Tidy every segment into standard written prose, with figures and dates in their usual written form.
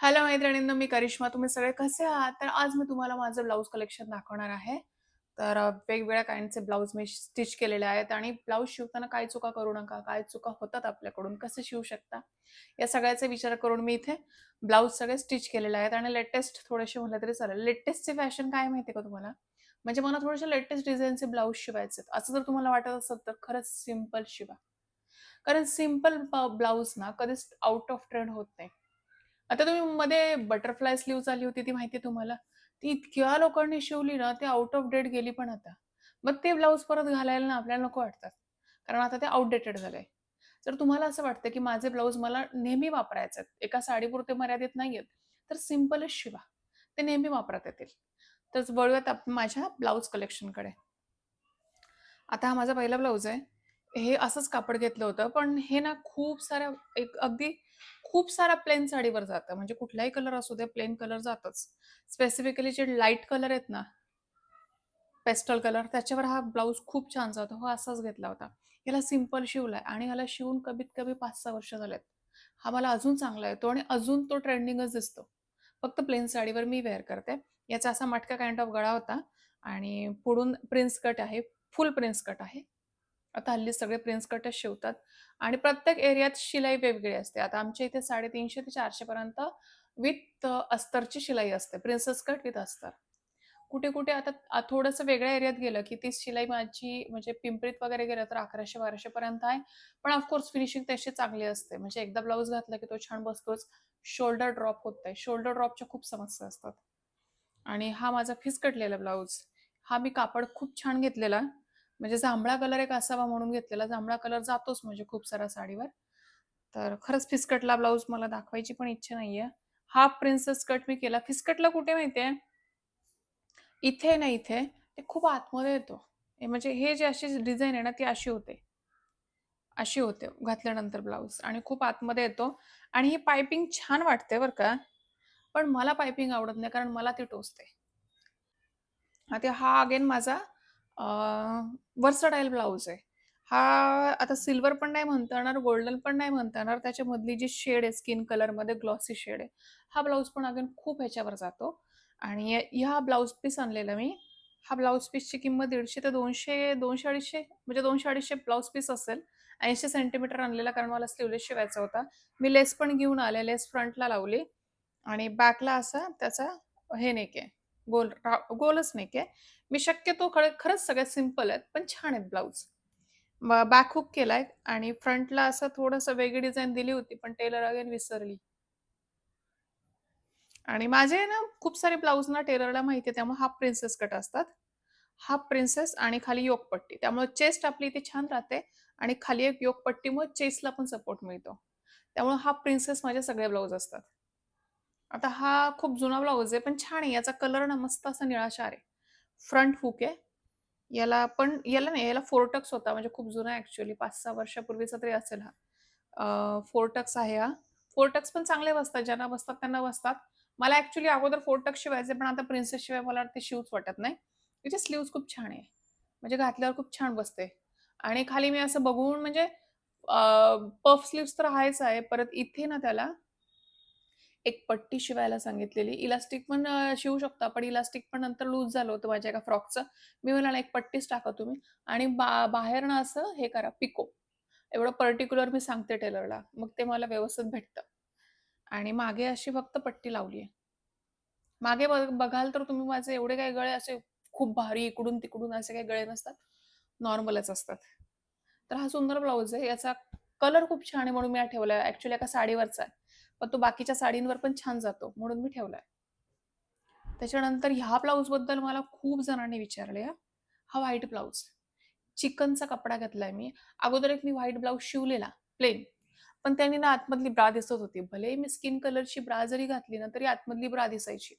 Hello मैत्रिणींनो, मी करिश्मा. तुम्ही सगळे कसे आहात? तर आज मी तुम्हाला माझं ब्लाउज कलेक्शन दाखवणार आहे. तर वेगवेगळ्या काइंडचे ब्लाउज मी स्टिच केलेले आहेत आणि ब्लाउज शिवताना काय चुका करू नका, काय चुका होतात आपल्याकडून, कसे शिवू शकता, या सगळ्याचा विचार करून मी इथे ब्लाउज सगळे स्टिच केलेले आहेत आणि लेटेस्ट थोडेसे म्हटलं तरी चालेल. लेटेस्टची फॅशन काय माहिती का तुम्हाला? म्हणजे मला थोडेसे लेटेस्ट डिझाइनचे ब्लाउज शिवायचे आहेत. असं जर तुम्हाला वाटत असेल तर खरंच सिंपल शिवा. कारण सिंपल ब्लाउज ना कधीच आउट ऑफ ट्रेंड होत नाही. आता तुम्ही मध्ये बटरफ्लाय स्लीव्हज आली होती ती माहिती आहे तुम्हाला? ती इतक्या लोकांनी शिवली ना, ती आउट ऑफ डेट गेली पण आता. मग ते ब्लाउज परत घालायला ना आपल्याला नको वाटतात. कारण आता ते आउटडेटेड झालंय. जर तुम्हाला असं वाटतं, की माझे ब्लाउज मला नेहमी वापरायचे आहेत, एका साडीपुरते मर्यादित नाहीयेत, तर सिंपलच शिवा. ते नेहमी वापरात येतील. तर वळूयात आपण माझ्या ब्लाउज कलेक्शनकडे. आता हा माझा पहिला ब्लाउज आहे. हे असंच कापड घेतलं होतं, पण हे ना खूप साऱ्या एक अगदी खूप सारा प्लेन साडीवर जातं. म्हणजे कुठलाही कलर असू दे, प्लेन कलर जातच. स्पेसिफिकली जे लाईट कलर आहेत ना, पेस्टल कलर, त्याच्यावर हा ब्लाउज खूप छान जातो. हो, असाच घेतला होता. याला सिंपल शिवलाय आणि ह्याला शिवून कमीत कमी 5-6 वर्ष झालेत. हा मला अजून चांगला येतो आणि अजून तो ट्रेंडिंगच दिसतो. फक्त प्लेन साडीवर मी वेअर करते. याचा असा मटका काइंड ऑफ गळा होता आणि पुढून प्रिन्स कट आहे. फुल प्रिन्स कट आहे. आता हल्ली सगळे प्रिन्स कटच शिवतात आणि प्रत्येक एरियात शिलाई वेगवेगळी असते. आता आमच्या इथे 350 ते 400 पर्यंत विथ अस्तरची शिलाई असते. प्रिन्सेस कट विथ अस्तर. कुठे-कुठे आता थोडंसं वेगळ्या एरियात गेलं, की ती शिलाई माझी म्हणजे पिंपरीत वगैरे गेलं तर 1100-1200 पर्यंत आहे. पण ऑफ फिनिशिंग तशी चांगली असते. म्हणजे एकदा ब्लाउज घातला, की तो छान बसतोच. शोल्डर ड्रॉप होत नाही. शोल्डर ड्रॉपच्या खूप समस्या असतात. आणि हा माझा फिसकटलेला ब्लाउज. हा मी कापड खूप छान घेतलेला. म्हणजे जांभळा कलर एक असावा म्हणून घेतलेला. जांभळा कलर जातोच म्हणजे खूप साऱ्या साडीवर. तर खरंच फिसकटला ब्लाउज मला दाखवायची पण इच्छा नाहीये. हाफ प्रिन्सेस कट मी केला. फिसकटला कुठे माहितीये? इथे ना इथे, ते खूप आतमध्ये येतो. हे म्हणजे हे जे अशी डिझाइन आहे ना, ती अशी होते. अशी होते घातल्यानंतर ब्लाउज आणि खूप आतमध्ये येतो आणि ही पाइपिंग छान वाटते बरं का. पण मला पाइपिंग आवडत नाही कारण मला ती टोचते. आता हा अगेन माझा व्हर्सटाईल ब्लाउज आहे. हा आता सिल्वर पण नाही म्हणता येणार, गोल्डन पण नाही म्हणता येणार. त्याच्यामधली जी शेड आहे स्किन कलरमध्ये ग्लॉसी शेड आहे. हा ब्लाउज पण अगेन खूप ह्याच्यावर जातो आणि ह्या ब्लाउज पीस आणलेला मी. हा ब्लाउज पीसची किंमत 150 ते 200, 200-250 म्हणजे 200-250 ब्लाउज पीस असेल. 80 सेंटीमीटर आणलेला कारण मला स्लीव्हलेस शिवायचा होता. मी लेस पण घेऊन आले. लेस फ्रंटला लावली आणि बॅकला असा त्याचा हे नेक आहे. गोलच नेक आहे. मी शक्यतो खरंच सगळ्यात सिंपल आहेत, पण छान आहेत ब्लाउज. बॅक हुक केलाय आणि फ्रंटला असं थोडंसं वेगळी डिझाइन दिली होती, पण टेलर अगेन विसरली. आणि माझे ना खूप सारे ब्लाउज ना टेलरला माहिती आहे, त्यामुळे हाफ प्रिन्सेस कट असतात. हाफ प्रिन्सेस आणि खाली योकपट्टी. त्यामुळे चेस्ट आपली इथे छान राहते आणि खाली एक योकपट्टीमुळे चेस्टला पण सपोर्ट मिळतो. त्यामुळे हाफ प्रिन्सेस माझे सगळे ब्लाउज असतात. आता हा खूप जुना ब्लाउज आहे, पण छान आहे. याचा कलर ना मस्त असा निळाशार आहे. फ्रंट हुक आहे. याला नाही, याला फोरटक्स होता म्हणजे खूप जुना आहे ॲक्चुअली 5-6 वर्षापूर्वीचा तरी असेल हा. फोरटक्स आहे हा. फोरटक्स पण चांगले बसतात. ज्यांना बसतात त्यांना बसतात. मला ॲक्चुअली अगोदर फोरटक्स शिवायचे, पण आता प्रिन्सेस शिवाय मला ते शिवूच वाटत नाही. त्याचे स्लीव्हज खूप छान आहे. म्हणजे घातल्यावर खूप छान बसते. आणि खाली मी असं बघून म्हणजे पफ स्लीव्हज तर आहेच आहे. परत इथे ना त्याला एक पट्टी शिवायला सांगितलेली. इलास्टिक पण शिवू शकतो आपण. इलास्टिक पण नंतर लूज झालं होतं माझ्या एका फ्रॉकचं. मी म्हणाले, "एक पट्टीच टाका तुम्ही आणि बाहेरनं असं हे करा पिको." एवढं पर्टिक्युलर मी सांगते टेलरला. मग ते मला व्यवस्थित भेटतं. आणि मागे अशी फक्त पट्टी लावली आहे. मागे बघाल तर तुम्ही माझे एवढे काही गळे असे खूप भारी इकडून-तिकडून असे काही गळे नसतात. नॉर्मलच असतात. तर हा सुंदर ब्लाउज आहे. याचा कलर खूप छान आहे म्हणून मी हा ठेवलाय. ॲक्चुअली एका साडीवरचा आहे. पण तो बाकीच्या साडींवर पण छान जातो म्हणून मी ठेवलाय. त्याच्यानंतर ह्या ब्लाउजबद्दल मला खूप जणांनी विचारले हां. हा व्हाईट ब्लाउज. चिकनचा कपडा घेतलाय मी. अगोदर एक मी व्हाईट ब्लाउज शिवलेला प्लेन. पण त्यानी ना आतमधली ब्रा दिसत होती. भलेही मी स्किन कलरची ब्रा जरी घातली ना, तरी आतमधली ब्रा दिसायची.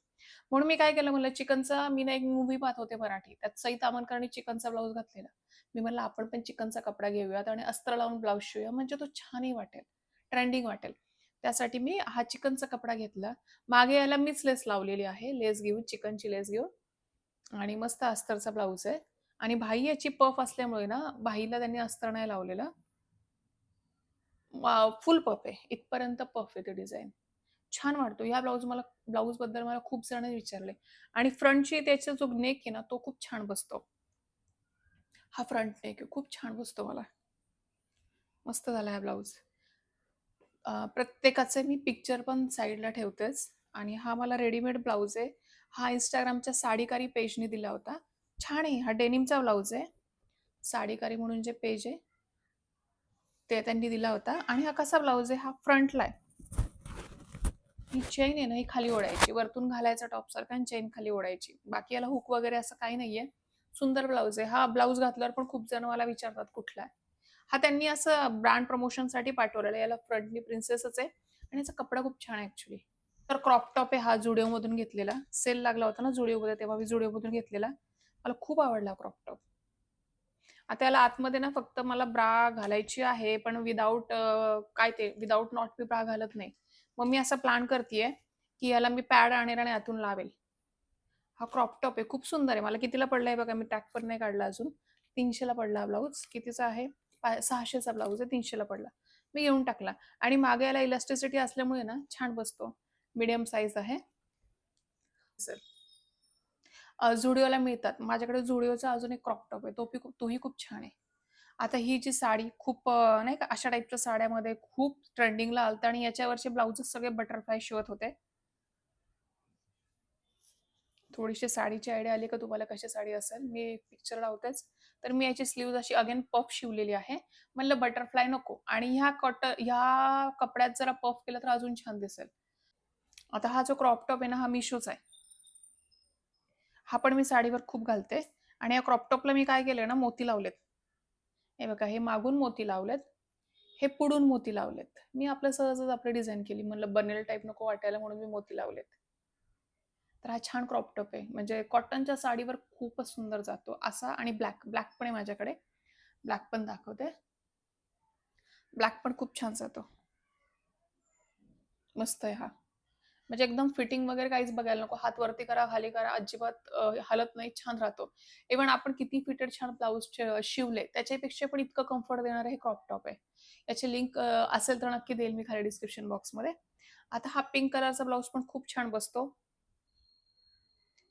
म्हणून मी काय केलं म्हणलं चिकनचा मी ना एक मूव्ही पाहत होते मराठी. त्यात सई तामणकरनी चिकनचा ब्लाउज घातलेला. मी म्हणलं आपण पण चिकनचा कपडा घेऊयात आणि अस्तर लावून ब्लाउज शिवूया म्हणजे तो छानही वाटेल, ट्रेंडिंग वाटेल. त्यासाठी मी हा चिकनचा कपडा घेतला. मागे याला मीच लेस लावलेली आहे. लेस घेऊन चिकनची लेस घेऊन आणि मस्त अस्तरचा ब्लाउज आहे. आणि भाई याची पफ असल्यामुळे ना, भाईला त्यांनी अस्तर नाही लावलेलं. फुल पफ आहे. इथपर्यंत पफ आहे ती डिझाइन. छान वाटतो. ह्या ब्लाउजबद्दल मला खूप जणांनी विचारलंय आणि फ्रंटची त्याचा जो नेक आहे ना, तो खूप छान बसतो. हा फ्रंट नेक आहे. खूप छान बसतो मला. मस्त झाला हा ब्लाउज. प्रत्येकाचे मी पिक्चर पण साईडला ठेवतेच आणि हा मला रेडीमेड ब्लाउज आहे. हा Instagramच्या साडीकारी पेजने दिला होता. छान आहे. हा डेनिमचा ब्लाउज आहे. साडीकारी म्हणून जे पेज आहे, ते त्यांनी दिला होता आणि हा कसा ब्लाउज आहे, हा फ्रंटला आहे. ही चेन आहे ना, ही खाली ओढायची. वरतून घालायचा टॉपसारखा आणि चेन खाली ओढायची. बाकी याला हुक वगैरे असं काही नाहीये. सुंदर ब्लाउज आहे. हा ब्लाउज घातल्यावर पण खूप जण मला विचारतात कुठला आहे. हा त्यांनी असं ब्रँड प्रमोशनसाठी पाठवलेला आहे. याला फ्रंटनी प्रिन्सेसच आहे आणि याचा कपडा खूप छान आहे ॲक्चुअली. तर क्रॉप टॉप आहे हा Zudio घेतलेला. सेल लागला होता ना Zudio तेव्हा मी Zudio घेतलेला. मला खूप आवडला क्रॉप टॉप. आता याला आतमध्ये ना फक्त मला ब्रा घालायची आहे, पण काय ते विदाऊट नॉट मी ब्रा घालत नाही. मग मी असा प्लॅन करतीये, की याला मी पॅड आणेल आणि आतून लावेल. हा क्रॉप टॉप आहे. खूप सुंदर आहे. मला कितीला पडलाय बघा, मी टॅग पण नाही काढला अजून. 300 ला पडला हा ब्लाउज. कितीचा आहे? 600 चा ब्लाउज आहे. 300 ला पडला. मी घेऊन टाकला आणि मागे याला इलास्टिसिटी असल्यामुळे ना छान बसतो. मीडियम साईज आहे. Zudio मिळतात. माझ्याकडे Zudioचा अजून एक क्रॉप टॉप आहे. तोही खूप छान आहे. आता ही जी साडी खूप नाही का अशा टाईपच्या साड्यामध्ये खूप ट्रेंडिंगला आलतं आणि याच्यावरचे ब्लाउजेस सगळे बटरफ्लाय शिवत होते. थोडीशी साडीची आयडिया आली का तुम्हाला कशी साडी असेल? मी पिक्चर लावतेच. तर मी याची स्लीव्हज अशी अगेन पफ शिवलेली आहे. म्हणलं बटरफ्लाय नको आणि ह्या कपड्यात जरा पफ केलं तर अजून छान दिसेल. आता हा जो क्रॉप टॉप आहे ना, हा Mishoचा आहे. हा पण मी साडीवर खूप घालते आणि या क्रॉप टॉपला मी काय केलंय ना, मोती लावलेत. हे बघा, हे मागून मोती लावलेत, हे पुढून मोती लावलेत. मी आपलं सहजच आपली डिझाइन केली. म्हणलं बनेल टाईप नको वाटायला म्हणून मी मोती लावलेत. तर हा छान क्रॉप टॉप आहे. म्हणजे कॉटनच्या साडीवर खूपच सुंदर जातो असा आणि ब्लॅक पण आहे माझ्याकडे. ब्लॅक पण दाखवते. ब्लॅक पण खूप छान जातो. मस्त आहे हा. म्हणजे एकदम फिटिंग वगैरे काहीच बघायला नको. हात वरती करा, खाली करा, अजिबात हलत नाही, छान राहतो. इव्हन आपण किती फिटेड छान ब्लाउज शिवले, त्याच्यापेक्षा पण इतकं कम्फर्ट देणारं हे क्रॉप टॉप आहे. याची लिंक असेल तर नक्की देईल मी खाली डिस्क्रिप्शन बॉक्समध्ये. आता हा पिंक कलरचा ब्लाउज पण खूप छान बसतो.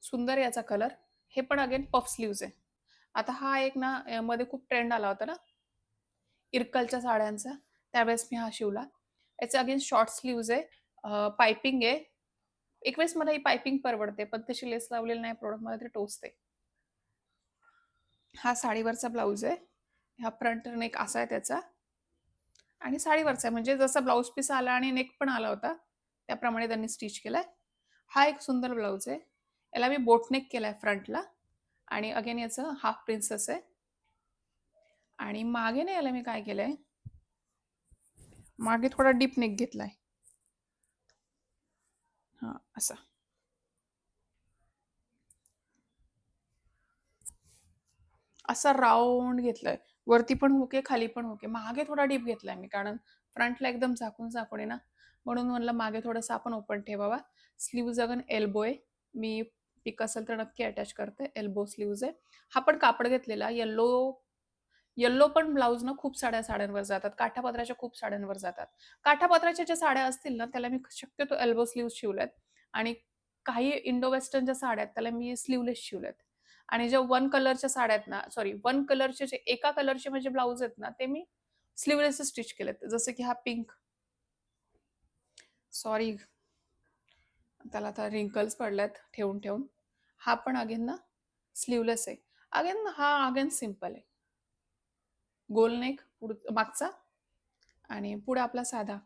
सुंदर याचा कलर. हे पण अगेन पफ स्लीव्ज आहे. आता हा एक ना मध्ये खूप ट्रेंड आला होता ना, इरकलच्या साड्यांचा. त्यावेळेस मी हा शिवला. याचे अगेन शॉर्ट स्लीव्ज आहे. पाइपिंग आहे. एक वेळेस मला ही पाइपिंग परवडते, पण तशी लेस लावलेली नाही प्रॉडक्ट मला ते टोचते. हा साडीवरचा ब्लाउज आहे. हा फ्रंट नेक असा आहे त्याचा आणि साडीवरचा आहे. म्हणजे जसा ब्लाउज पीस आला आणि नेक पण आला होता, त्याप्रमाणे त्यांनी स्टिच केलाय. हा एक सुंदर ब्लाउज आहे. याला मी बोट नेक केलाय फ्रंटला आणि अगेन याचं हाफ प्रिन्सेस आहे. आणि मागे ना याला मी काय केलंय, मागे थोडा डीप नेक घेतलाय. हा असा. असा राउंड घेतलाय. वरती पण हुक आहे, खाली पण हुक आहे. मागे थोडा डीप घेतलाय मी, कारण फ्रंटला एकदम झाकून आहे ना, म्हणून म्हणलं मागे थोडंसं आपण ओपन ठेवावा. स्लीव्ज अगन एल्बो आहे. मी पिक असेल तर नक्की अटॅच करते. एल्बो स्लीव्ज आहे. हा पण कापड घेतलेला येल्लो येल्लो पण ब्लाउज ना खूप साड्यांवर जातात. काठापदराच्या खूप साड्यांवर जातात. काठापदराच्या ज्या साड्या असतील ना, त्याला मी शक्यतो एल्बो स्लीव्ज शिवल्यात आणि काही इंडो वेस्टर्नच्या साड्या आहेत, त्याला मी स्लीवलेस शिवल्यात. आणि ज्या वन कलरचे जे एका कलरचे म्हणजे ब्लाउज आहेत ना, ते मी स्लीवलेस स्टिच केलेत. जसं की हा पिंक, सॉरी त्याला आता रिंकल्स पडल्यात ठेवून. हा पण अगेन ना स्लीवलेस आहे. अगेन सिंपल आहे. गोल नेक मागचा आणि पुढे आपला साधा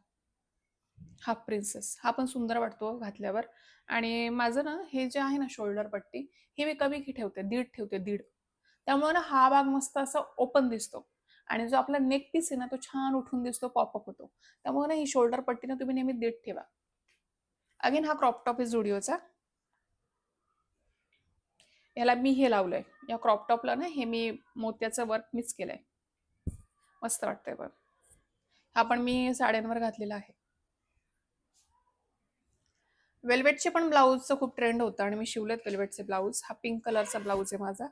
हाफ प्रिन्सेस. हा पण सुंदर वाटतो घातल्यावर. आणि माझं ना हे जे आहे ना शोल्डर पट्टी, ही मी कमी ठेवते, दीड. त्यामुळे ना हा भाग मस्त असा ओपन दिसतो आणि जो आपला नेक पीस आहे ना, तो छान उठून दिसतो, पॉपअप होतो. त्यामुळे ना ही शोल्डर पट्टी ना तुम्ही नेहमी दीड ठेवा. अगेन हा क्रॉप टॉप आहे Zudioचा. याला मी हे लावलंय. या क्रॉप टॉपला ना हे मी मोत्याचं वर्क मिक्स केलंय. मस्त वाटतंय बघ. हा पण मी साड्यांवर घातलेला आहे. वेल्वेटचे पण ब्लाऊजचं खूप ट्रेंड होतं आणि मी शिवलेत वेल्वेटचे ब्लाऊज. हा पिंक कलरचा ब्लाऊज आहे माझा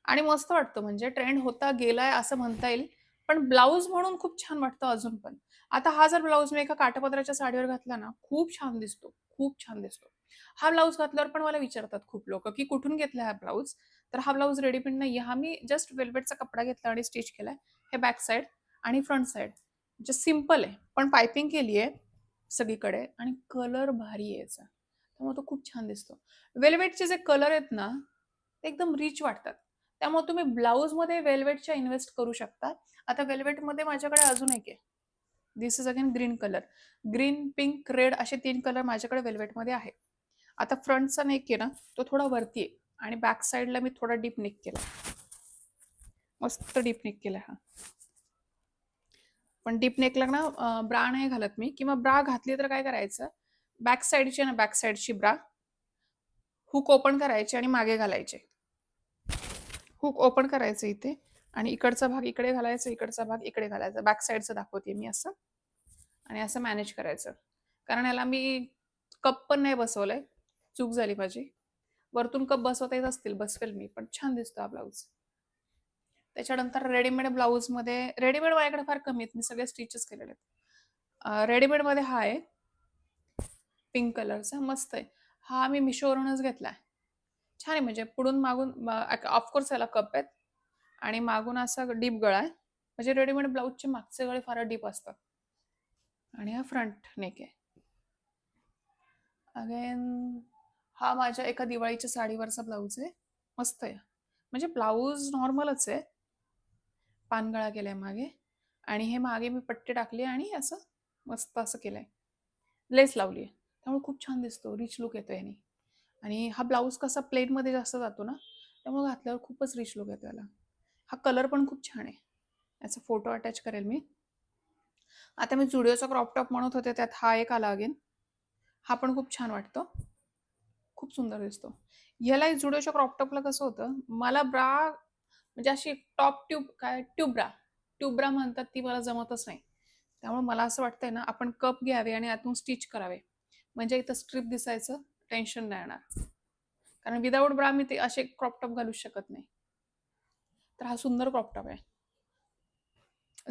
आणि मस्त वाटतो. म्हणजे ट्रेंड होता गेलाय असं म्हणता येईल, पण ब्लाउज म्हणून खूप छान वाटतं अजून पण. आता हा जर ब्लाउज मी एका काठापदराच्या साडीवर घातला ना, खूप छान दिसतो, खूप छान दिसतो. हा ब्लाउज घातल्यावर पण मला विचारतात खूप लोकं, की कुठून घेतला हा ब्लाउज? तर हा ब्लाउज रेडीमेड नाहीये. हा मी जस्ट वेल्वेटचा कपडा घेतला आणि स्टिच केलाय. हे बॅक साइड आणि फ्रंट साइड. म्हणजे सिंपल आहे, पण पायपिंग केली आहे सगळीकडे आणि कलर भारी आहे याचा. त्यामुळे तो खूप छान दिसतो. वेल्वेटचे जे कलर आहेत ना, ते एकदम रिच वाटतात. त्यामुळे तुम्ही ब्लाउजमध्ये वेल्वेटच्या इन्व्हेस्ट करू शकता. आता वेल्वेटमध्ये माझ्याकडे अजून एक आहे. This is again green colour. Green, pink, red असे 3 कलर माझ्याकडे वेल्वेटमध्ये आहे. आता फ्रंटचा नेक आहे ना, तो थोडा वरती आहे आणि बॅक साइडला मी थोडा डीप नेक केला. मस्त डीप नेक केला हा. पण डीप नेकला ना ब्रा नाही घालत मी किंवा ब्रा घातली तर काय करायचं, बॅक साइडची ना बॅक साइडची ब्रा हुक ओपन करायचे आणि मागे घालायचे. हुक ओपन करायचं इथे आणि इकडचा भाग इकडे घालायचा, इकडचा भाग इकडे घालायचा. बॅक साइडचं दाखवते मी असं आणि असं मॅनेज करायचं. कारण याला मी कप पण नाही बसवलंय. चूक झाली माझी. वरतून कप बसवता येत असतील, बसवेल मी. पण छान दिसतो हा ब्लाउज. त्याच्यानंतर रेडीमेड ब्लाऊजमध्ये रेडीमेड माझ्याकडे फार कमी आहेत. मी सगळे स्टिचेस केलेले आहेत. रेडीमेडमध्ये हा आहे पिंक कलरचा मस्त आहे. हा मी मिशोवरूनच घेतलाय. छान आहे म्हणजे पुढून मागून ऑफकोर्स याला कप आहेत आणि मागून असा डीप गळा आहे. म्हणजे रेडीमेड ब्लाऊजचे मागचे गळे फार डीप असतात. आणि हा फ्रंट नेक आहे. अगेन हा माझ्या एका दिवाळीच्या साडीवरचा ब्लाऊज आहे. मस्त आहे. म्हणजे ब्लाऊज नॉर्मलच आहे. पानगळा केलाय मागे आणि हे मागे मी पट्टी टाकली आणि असं मस्त असं केलंय. लेस लावली आहे. त्यामुळे खूप छान दिसतो. रिच लुक येतो याने. आणि हा ब्लाऊज कसा प्लेनमध्ये जास्त जातो ना, त्यामुळे घातल्यावर खूपच रिच लुक येतो याला. हा कलर पण खूप छान आहे. याचा फोटो अटॅच करेल मी. आता मी जुडिओचा क्रॉप टॉप म्हणत होते, त्यात हा एक आला अगेन. हा पण खूप छान वाटतो. खूप सुंदर दिसतो. ह्याला जुडिओच्या क्रॉप टॉपला कसं होतं, मला ब्रा म्हणजे अशी टॉप ट्यूब काय ट्यूब ब्रा म्हणतात ती मला जमतच नाही. त्यामुळे मला असं वाटतंय ना, आपण कप घ्यावे आणि आतून स्टिच करावे. म्हणजे इथं स्ट्रिप दिसायचं टेन्शन नाही येणार. कारण विदाऊट ब्रा मी ते असे क्रॉप टॉप घालूच शकत नाही. तर हा सुंदर क्रॉप टॉप आहे.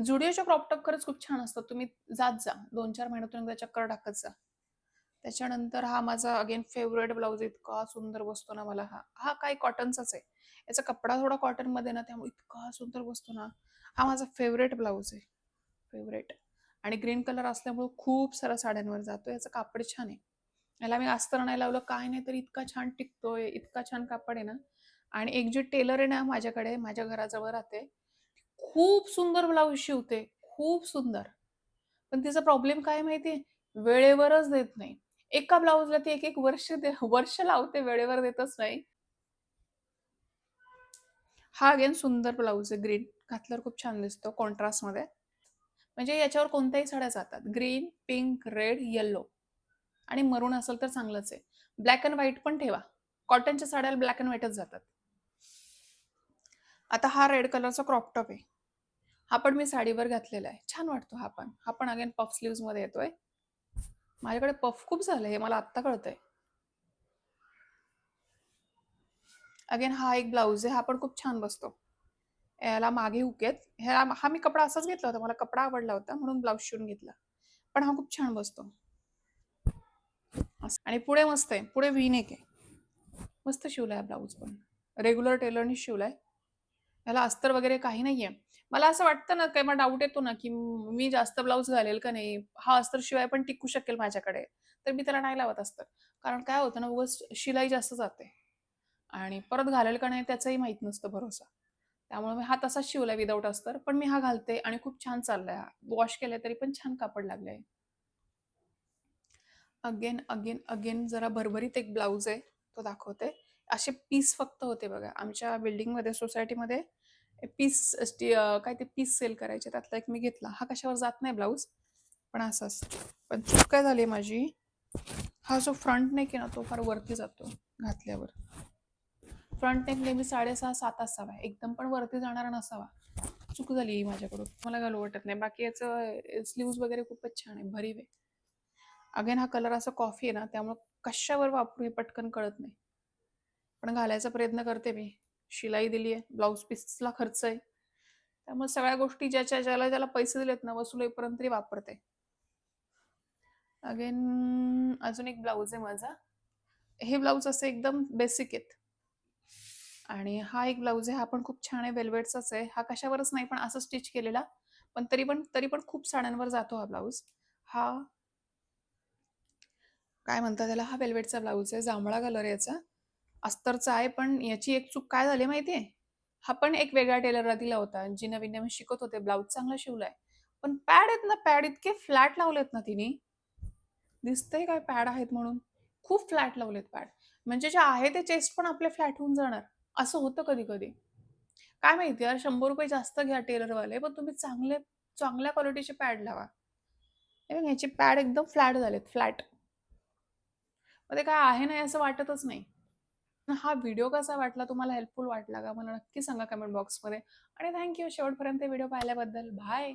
जुडिओच्या क्रॉप टॉप खरंच खूप छान असतात. तुम्ही जात जा. 2-4 महिन्यातून एकदा चक्कर टाकत जा. त्याच्यानंतर हा माझा अगेन फेव्हरेट ब्लाउज इतका सुंदर बसतो ना मला हा. हा काही कॉटनचाच आहे. याचा कपडा थोडा कॉटनमध्ये ना त्यामुळे इतका सुंदर बसतो ना. हा माझा फेव्हरेट ब्लाउज आहे. फेव्हरेट. आणि ग्रीन कलर असल्यामुळे खूप साऱ्या साड्यांवर जातो. याचं कापड छान आहे. याला मी अस्तर नाही लावलं काय नाही तर इतका छान टिकतोय. इतका छान कापड आहे ना. आणि एक जी टेलर आहे ना माझ्याकडे, माझ्या घराजवळ राहते. खूप सुंदर ब्लाउज शिवते. खूप सुंदर. पण तिचा प्रॉब्लेम काय माहितीये? वेळेवरच देत नाही. एका ब्लाउजला ती एक-एक वर्ष लावते, वेळेवर देतच नाही. हा अगेन सुंदर ब्लाउज आहे ग्रीन. घातल्यावर खूप छान दिसतो कॉन्ट्रास्टमध्ये. म्हणजे याच्यावर कोणत्याही साड्या जातात. ग्रीन, पिंक, रेड, येलो आणि मरून असेल तर चांगलंच आहे. ब्लॅक अँड व्हाईट पण ठेवा. कॉटनच्या साड्याला ब्लॅक अँड व्हाईटच जातात. आता हा रेड कलरचा क्रॉप टॉप आहे. हा पण मी साडीवर घातलेला आहे. छान वाटतो हा पण. हा पण अगेन पफ स्लीव्हजमध्ये येतोय. माझ्याकडे पफ खूप झालंय हे मला आत्ता कळतंय. अगेन हा एक ब्लाऊज आहे. हा पण खूप छान बसतो. याला मागे हुक आहेत. हा मी कपडा असाच घेतला होता. मला कपडा आवडला होता म्हणून ब्लाऊज शिवून घेतला. पण हा खूप छान बसतो. आणि पुढे मस्त आहे. पुढे व्ही नेक आहे. मस्त शिवलाय ब्लाऊज पण. रेग्युलर टेलरनी शिवलाय. याला अस्तर वगैरे काही नाहीये. मला असं वाटतं ना, काही मला डाऊट येतो ना, की मी जास्त ब्लाऊज घालेल का नाही? हा अस्तर शिवाय पण टिकू शकेल माझ्याकडे. तर मी त्याला नाही लावत अस्तर. कारण काय होतं ना, उगाच शिलाई जास्त जाते. आणि परत घालेल का नाही त्याचाही माहीत नसतं भरोसा. त्यामुळे मी हा तसाच शिवलाय विदाऊट अस्तर. पण मी हा घालते आणि खूप छान चाललाय हा. वॉश केलाय तरी पण छान कापड लागलंय. अगेन, अगेन, अगेन जरा भरभरीत एक ब्लाऊज आहे. तो दाखवते. असे पीस फक्त होते बघा. आमच्या बिल्डिंगमध्ये, सोसायटीमध्ये काय ते पीस सेल करायचे. त्यातला एक मी घेतला. हा कशावर जात नाही ब्लाऊज. पण असाच. पण चूक काय झाली माझी, हा जो फ्रंट नेक आहे ना, तो फार वरती जातो घातल्यावर. फ्रंट नेक नेहमी 6.5-7 असावा. एकदम पण वरती जाणारा नसावा. चूक झाली ही माझ्याकडून. मला घालू वाटत नाही. बाकी याचं स्लीव्ज वगैरे खूपच छान आहे. भरीव आहे. अगेन हा कलर असा कॉफी आहे ना, त्यामुळे कशावर वापरू हे पटकन कळत नाही. पण घालायचा प्रयत्न करते मी. शिलाई दिली आहे. ब्लाऊज पीसला खर्च आहे. त्यामुळे सगळ्या गोष्टी ज्याला ज्याला पैसे दिलेत ना वसूल होईपर्यंत तरी वापरते. अगेन अजून एक ब्लाऊज आहे माझा. हे ब्लाऊज असे एकदम बेसिक आहेत. आणि हा एक ब्लाऊज आहे. हा पण खूप छान आहे. वेल्वेटचाच आहे. हा कशावरच नाही पण असं स्टिच केलेला. पण तरी पण खूप साड्यांवर जातो हा ब्लाऊज. हा काय म्हणतात त्याला? हा वेल्वेटचा ब्लाऊज आहे. जांभळा कलर आहे याचा. अस्तरचा आहे पण याची एक चूक काय झाली माहितीये? हा पण एक वेगळ्या टेलरला दिला होता. जी नवीन-नवीन शिकत होते. ब्लाऊज चांगला शिवलाय. पण पॅड आहेत ना पॅड इतके फ्लॅट लावलेत ना तिने. दिसतंय काय पॅड आहेत म्हणून. खूप फ्लॅट लावलेत पॅड. म्हणजे जे आहे ते चेस्ट पण आपले फ्लॅट होऊन जाणार. असं होतं कधी-कधी. काय माहिती यार ₹100 जास्त घ्या टेलरवाले, पण तुम्ही चांगल्या क्वालिटीचे पॅड लावा. हे बघ ह्याचे पॅड एकदम फ्लॅट झालेत, फ्लॅट. मग ते काय आहे नाही असं वाटतच नाही. हा व्हिडिओ कसा वाटला? तुम्हाला हेल्पफुल वाटला का? मला नक्की सांगा कमेंट बॉक्समध्ये आणि थँक शेवटपर्यंत व्हिडिओ पाहिल्याबद्दल. बाय.